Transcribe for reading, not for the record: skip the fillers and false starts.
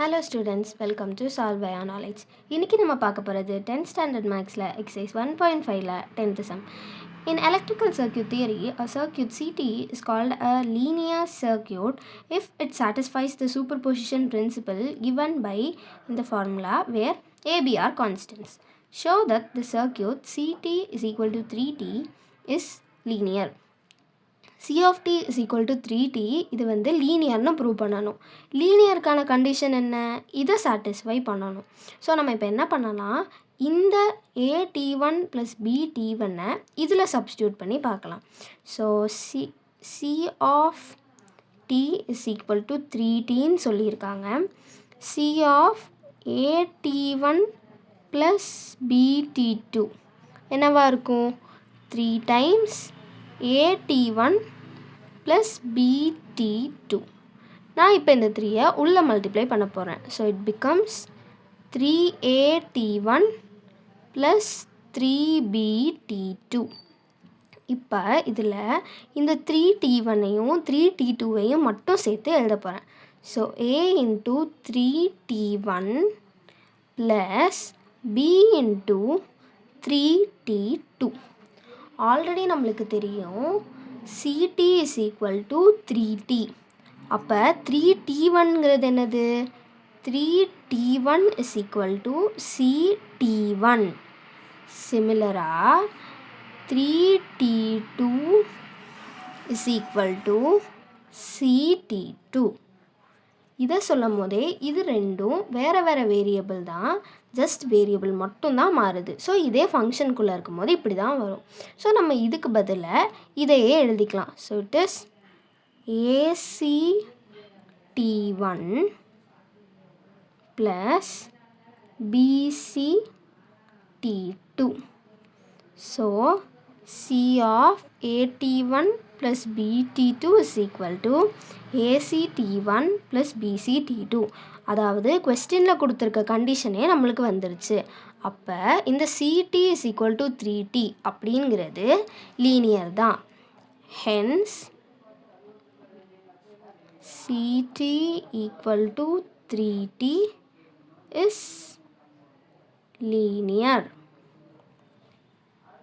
Hello students, welcome to Solve Via Knowledge. இன்னைக்கு நம்ம பார்க்க போகிறது 10th standard mathsல exercise 1.5ல 10th sum. In electrical circuit theory, a circuit CT is called a linear circuit if it satisfies the superposition principle given by the formula where AB are constants. Show that the circuit CT is equal to 3T is linear. C of t is equal to 3t இது வந்து லீனியர்னு prove பண்ணணும். லீனியருக்கான condition என்ன? இதை satisfy பண்ணணும். So நம்ம இப்போ என்ன பண்ணலாம், இந்த AT1 + BT1 இதில் சப்ஸ்டியூட் பண்ணி பார்க்கலாம். So C of t is equal to 3tன்னு சொல்லியிருக்காங்க. C of AT1 + BT2 என்னவா இருக்கும்? 3 times AT1 + BT2. நான் இப்போ இந்த 3 உள்ள மல்டிப்ளை பண்ண போகிறேன். So it becomes 3AT1 + 3BT2. இப்போ இதில் இந்த 3T1ஐயும் 3T2ஐயும் மட்டும் சேர்த்து எழுத போகிறேன். So A × 3T1 + B × 3T2. Already நம்மளுக்கு தெரியும் CT is equal to 3T. அப்போ 3T1ங்கிறது என்னது? 3T1 is equal to CT1. சிமிலராக 3T2 is equal to CT2. இதை சொல்லும் போதே இது ரெண்டும் வேறு வேறு வேரியபிள் தான், ஜஸ்ட் வேரியபிள் மட்டும்தான் மாறுது. ஸோ இதே ஃபங்க்ஷனுக்குள்ளே இருக்கும்போது இப்படி தான் வரும். ஸோ நம்ம இதுக்கு பதிலாக இதையே எழுதிக்கலாம். So it is ACT1 + BCT2. So C of AT1 + BT2 is equal to ACT1 + BCT2. அதாவது கொஸ்டினில் கொடுத்துருக்க கண்டிஷனே நம்மளுக்கு வந்துருச்சு. அப்போ இந்த CT is equal to 3T அப்படிங்கிறது லீனியர் தான். Hence CT = 3T is linear.